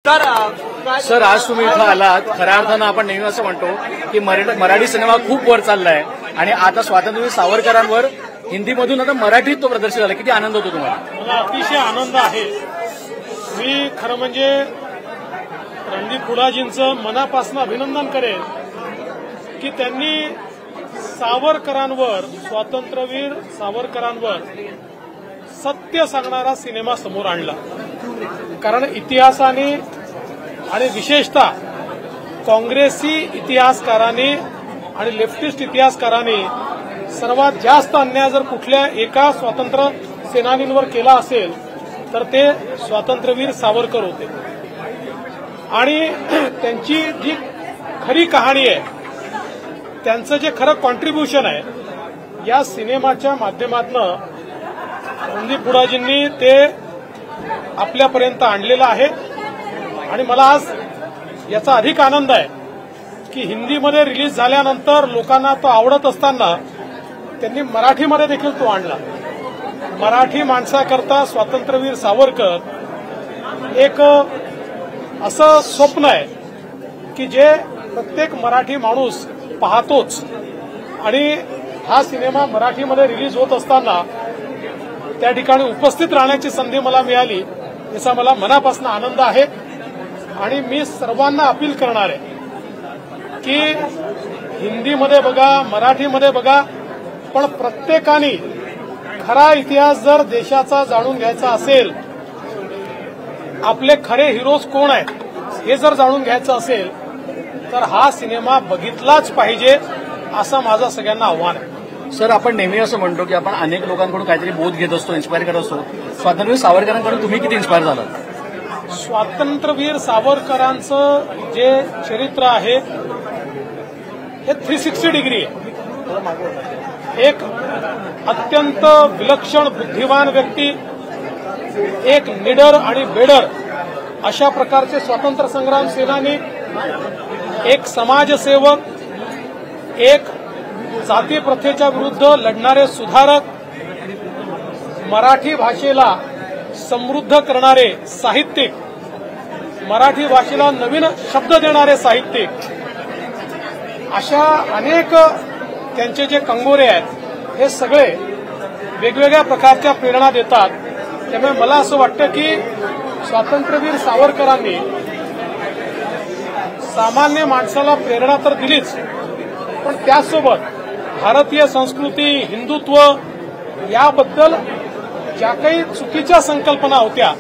Sir आज तुम्ही इथं आलात, खऱ्या अर्थानं आपण नेहमी असं म्हणतो की मराठी सिनेमा खूप वर चाललाय आणि आता स्वातंत्र्यवीर सावरकरांवर हिंदीमधून आता मराठीत तो प्रदर्शित झाला. किती आनंद होतो तुम्हाला? मला अतिशय आनंद आहे. मी खरं म्हणजे रणदीप हुडाजींचं मनापासून अभिनंदन करेन की त्यांनी सावरकरांवर, स्वातंत्र्यवीर सावरकरांवर सत्य सांगणारा सिनेमा समोर आणला. कारण इतिहासाने आणि विशेषतः काँग्रेसी इतिहासकारांनी आणि लेफ्टिस्ट इतिहासकारांनी सर्वात जास्त अन्याय जर कुठल्या एका स्वातंत्र्य सेनानींवर केला असेल तर ते स्वातंत्र्यवीर सावरकर होते. आणि त्यांची जी खरी कहाणी आहे, त्यांचं जे खरं कॉन्ट्रीब्युशन आहे, या सिनेमाच्या माध्यमातून रणदीप हुडाजींनी ते आपल्यापर्यंत आणलेलं आहे. आणि मला आज याचा अधिक आनंद आहे की हिंदीमध्ये रिलीज झाल्यानंतर लोकांना तो आवडत असताना त्यांनी मराठीमध्ये देखील तो आणला. मराठी माणसाकरता स्वातंत्र्यवीर सावरकर एक असं स्वप्न आहे की जे प्रत्येक मराठी माणूस पाहतोच. आणि हा सिनेमा मराठीमध्ये रिलीज होत असताना त्या ठिकाणी उपस्थित राहण्याची संधी मला मिळाली, याचा मला मनापासून आनंद आहे. आणि मी सर्वांना अपील करणार आहे की हिंदीमध्ये बघा, मराठीमध्ये बघा, पण प्रत्येकाने खरा इतिहास जर देशाचा जाणून घ्यायचा असेल, आपले खरे हिरोज कोण आहेत हे जर जाणून घ्यायचं असेल तर हा सिनेमा बघितलाच पाहिजे, असं माझं सगळ्यांना आव्हान आहे. सर आपण नेहमी असं म्हणतो की आपण अनेक लोकांकडून काहीतरी बोध घेत असतो, इन्स्पायर करत असतो. स्वातंत्र्यवीर सावरकरांकडून तुम्ही किती इन्स्पायर झालात? स्वातंत्र्यवीर सावरकरांचं जे चरित्र आहे हे 360 डिग्री आहे. एक अत्यंत विलक्षण बुद्धिमान व्यक्ती, एक निडर आणि बेडर अशा प्रकारचे स्वातंत्र्य संग्राम सेनानी, एक समाजसेवक, एक जाती प्रथेच्या विरुद्ध लढणारे सुधारक, मराठी भाषेला समृद्ध करणारे साहित्यिक, मराठी भाषेला नवीन शब्द देणारे साहित्यिक, अशा अनेक त्यांचे जे कंगोरे आहेत हे सगळे वेगवेगळ्या प्रकारच्या प्रेरणा देतात. त्यामुळे मला असं वाटतं की स्वातंत्र्यवीर सावरकरांनी सामान्य माणसाला प्रेरणा तर दिलीच, पण त्याचसोबत भारतीय संस्कृती, हिंदुत्व याबद्दल ज्या काही चुकीच्या संकल्पना होत्या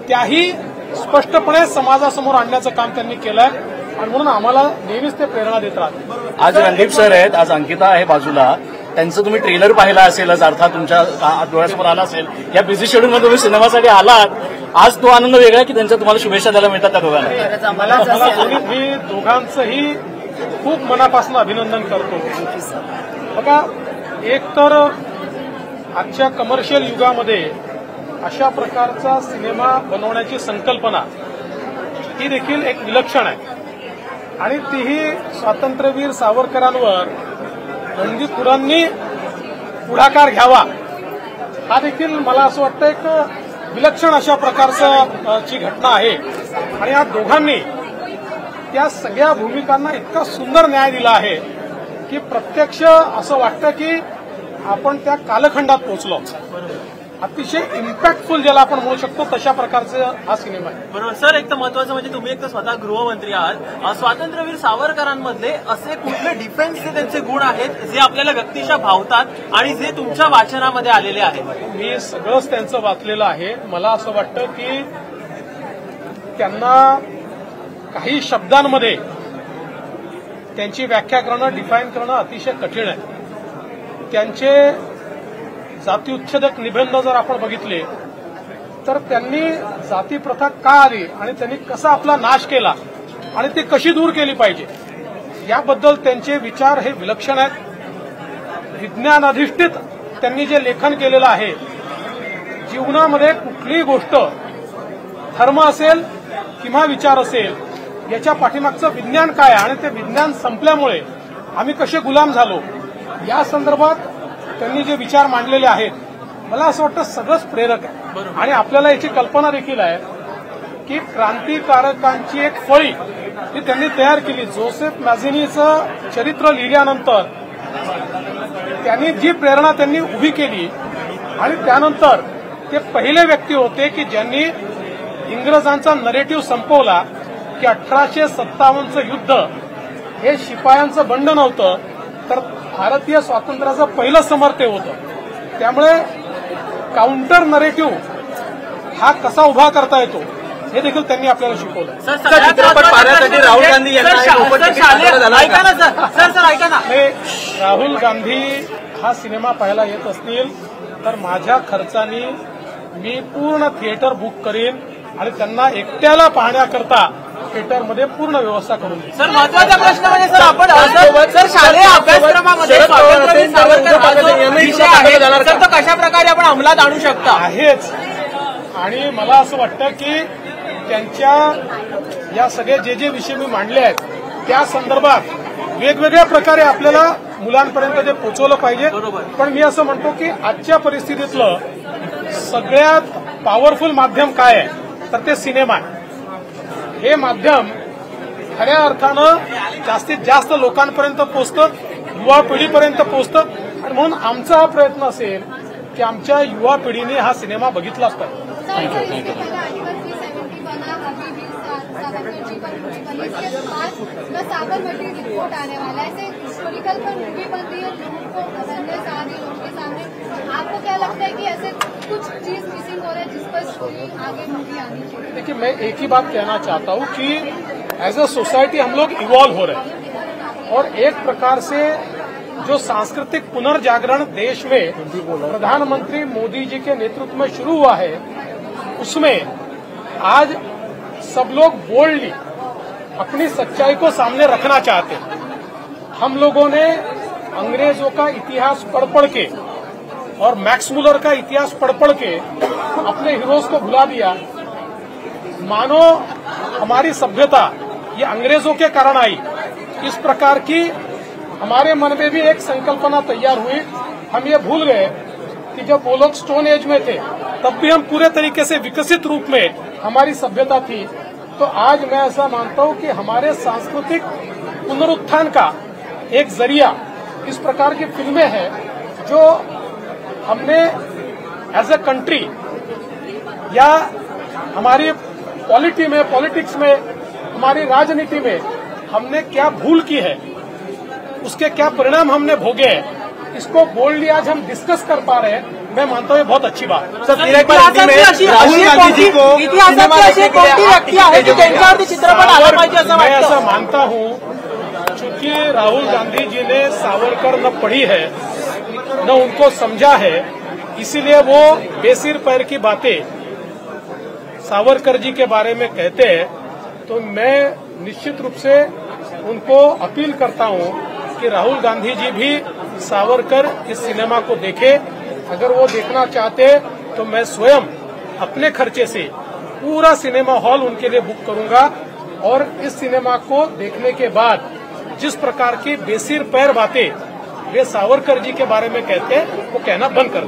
त्याही स्पष्टपणे समाजासमोर आणण्याचं काम त्यांनी केलंय. आणि म्हणून आम्हाला नेहमीच ते प्रेरणा देत राहतात. आज रणदीप सर आहेत, आज अंकिता आहे बाजूला, त्यांचं तुम्ही ट्रेलर पाहिला असेलच, अर्थात तुमच्या डोळ्यासमोर आला असेल. या बिझी शेड्यूलमध्ये तुम्ही सिनेमासाठी आलात, आज तो आनंद वेगळा आहे की त्यांच्या तुम्हाला शुभेच्छा द्यायला मिळतात त्या दोघांना? मी दोघांचंही खूप मनापासून अभिनंदन करतो. बघा, एक तर आजच्या कमर्शियल युगामध्ये अशा प्रकारचा सिनेमा बनवण्याची संकल्पना ही देखील एक विलक्षण आहे. आणि तीही स्वातंत्र्यवीर सावरकरांवर रणदीप हुडांनी पुढाकार घ्यावा, हा देखील मला असं वाटतं एक विलक्षण अशा प्रकारची घटना आहे. आणि या दोघांनी त्या सगळ्या भूमिकांना इतका सुंदर न्याय दिला आहे की प्रत्यक्ष असं वाटतं की आपण त्या कालखंडात पोहोचलो. अतिशय इम्पॅक्टफुल ज्याला आपण म्हणू शकतो तशा प्रकारचा हा सिनेमा आहे. बरोबर सर, एक तर महत्वाचं म्हणजे तुम्ही एक तर स्वतः गृहमंत्री आहात. स्वातंत्र्यवीर सावरकरांमधले असे कुठले डिफेन्सचे त्यांचे गुण आहेत जे आपल्याला व्यक्तिशः भावतात आणि जे तुमच्या वाचनामध्ये आलेले आहेत? मी सगळंच त्यांचं वाचलेलं आहे. मला असं वाटतं की त्यांना काही शब्दांमध्ये त्यांची व्याख्या करणं, डिफाईन करणं अतिशय कठीण आहे. त्यांचे जातीउच्छेदक निबंध जर आपण बघितले तर त्यांनी जातीप्रथा का आली आणि त्यांनी कसा आपला नाश केला आणि ती कशी दूर केली पाहिजे याबद्दल त्यांचे विचार हे विलक्षण आहेत. विज्ञान अधिष्ठित त्यांनी जे लेखन केलेलं आहे, जीवनामध्ये कुठलीही गोष्ट, धर्म असेल किंवा विचार असेल, याच्या पाठीमागचं विज्ञान काय आणि ते विज्ञान संपल्यामुळे आम्ही कसे गुलाम झालो या संदर्भात त्यांनी जे विचार मांडलेले आहेत, मला असं वाटतं सगळंच प्रेरक आहे. आणि आपल्याला याची कल्पना देखील आहे की क्रांतिकारकांची एक फळी ती त्यांनी तयार केली. जोसेफ मॅझिनीचं चरित्र लिहिल्यानंतर त्यांनी जी प्रेरणा त्यांनी उभी केली आणि त्यानंतर ते पहिले व्यक्ती होते की ज्यांनी इंग्रजांचा नरेटिव्ह संपवला की 1857चं युद्ध हे शिपायांचं बंड नव्हतं तर भारतीय स्वातंत्र्याचं पहिलं समर ते होतं. त्यामुळे काउंटर नरेटिव्ह हा कसा उभा करता येतो हे देखील त्यांनी आपल्याला शिकवलं. चित्रपट पाहण्यासाठी राहुल गांधी यांना ऐका ना सर ऐका ना. राहुल गांधी हा सिनेमा पाहायला येत असतील तर माझ्या खर्चानी मी पूर्ण थिएटर बुक करीन आणि त्यांना एकट्याला पाहण्याकरता थिएटरमध्ये पूर्ण व्यवस्था करून देईन. सर महत्वाचा प्रश्न म्हणजे सर आपण सर शालेय अभ्यासक्रमामध्ये स्वातंत्र्यवीर सावरकर विषय आहे तर तो कशा प्रकारे आपण अंमलात आणू शकता आहेच. आणि मला असं वाटतं की त्यांच्या या सगळे जे विषय मी मांडले आहेत त्या संदर्भात वेगवेगळ्या प्रकारे आपल्याला मुलांपर्यंत ते पोहोचवलं पाहिजे. पण मी असं म्हणतो की आजच्या परिस्थितीतलं सगळ्यात पॉवरफुल माध्यम काय आहे तर ते सिनेमा आहे. हे माध्यम खऱ्या अर्थानं जास्तीत जास्त लोकांपर्यंत पोहोचतं, युवा पिढीपर्यंत पोहोचतं आणि म्हणून आमचा हा प्रयत्न असेल की आमच्या युवा पिढीने हा सिनेमा बघितलाच पाहिजे. साबरमती रिपोर्ट आने वाला है, ऐसे हिस्टोरिकल पर मूवी बन रही है, लोगों को पसंद है, सारे लोगों के सामने. आपको क्या लगता है कि ऐसे कुछ चीज मिसिंग हो रहा है जिस पर स्टोरी आगे मूवी आनी चाहिए? देखिए मैं एक ही बात कहना चाहता हूँ कि एज अ सोसाइटी हम लोग इवॉल्व हो रहे हैं और एक प्रकार से जो सांस्कृतिक पुनर्जागरण देश में प्रधानमंत्री मोदी जी के नेतृत्व में शुरू हुआ है उसमें आज सब लोग बोल्डली अपनी सच्चाई को सामने रखना चाहते हैं. हम लोगों ने अंग्रेजों का इतिहास पढ़ के और मैक्स मुलर का इतिहास पढ़ के अपने हीरोज को भुला दिया. मानो हमारी सभ्यता ये अंग्रेजों के कारण आई. इस प्रकार की हमारे मन में भी एक संकल्पना तैयार हुई. हम ये भूल गए कि जब वो लोग स्टोन एज में थे तब भी हम पूरे तरीके से विकसित रूप में हमारी सभ्यता थी. तो आज मैं ऐसा मानता हूं कि हमारे सांस्कृतिक पुनरुत्थान का एक जरिया इस प्रकार की फिल्में हैं जो हमने एज ए कंट्री या हमारी पॉलिटिक्स में हमारी राजनीति में हमने क्या भूल की है, उसके क्या परिणाम हमने भोगे हैं, इसको बोल्डली आज हम डिस्कस कर पा रहे हैं. मैं मानता हूँ ये बहुत अच्छी बात. सर राहुल गांधी जी को मैं ऐसा मानता हूँ चूंकि राहुल गांधी जी ने सावरकर न पढ़ी है न उनको समझा है इसीलिए वो बेसिर पैर की बातें सावरकर जी के बारे में कहते हैं. तो मैं निश्चित रूप से उनको अपील करता हूँ कि राहुल गांधी जी भी सावरकर इस सिनेमा को देखे. अगर वो देखना चाहते तो मैं स्वयं अपने खर्चे से पूरा सिनेमा हॉल उनके लिए बुक करूंगा और इस सिनेमा को देखने के बाद जिस प्रकार की बेसिर पैर बातें वे सावरकर जी के बारे में कहते हैं वो कहना बंद कर दें.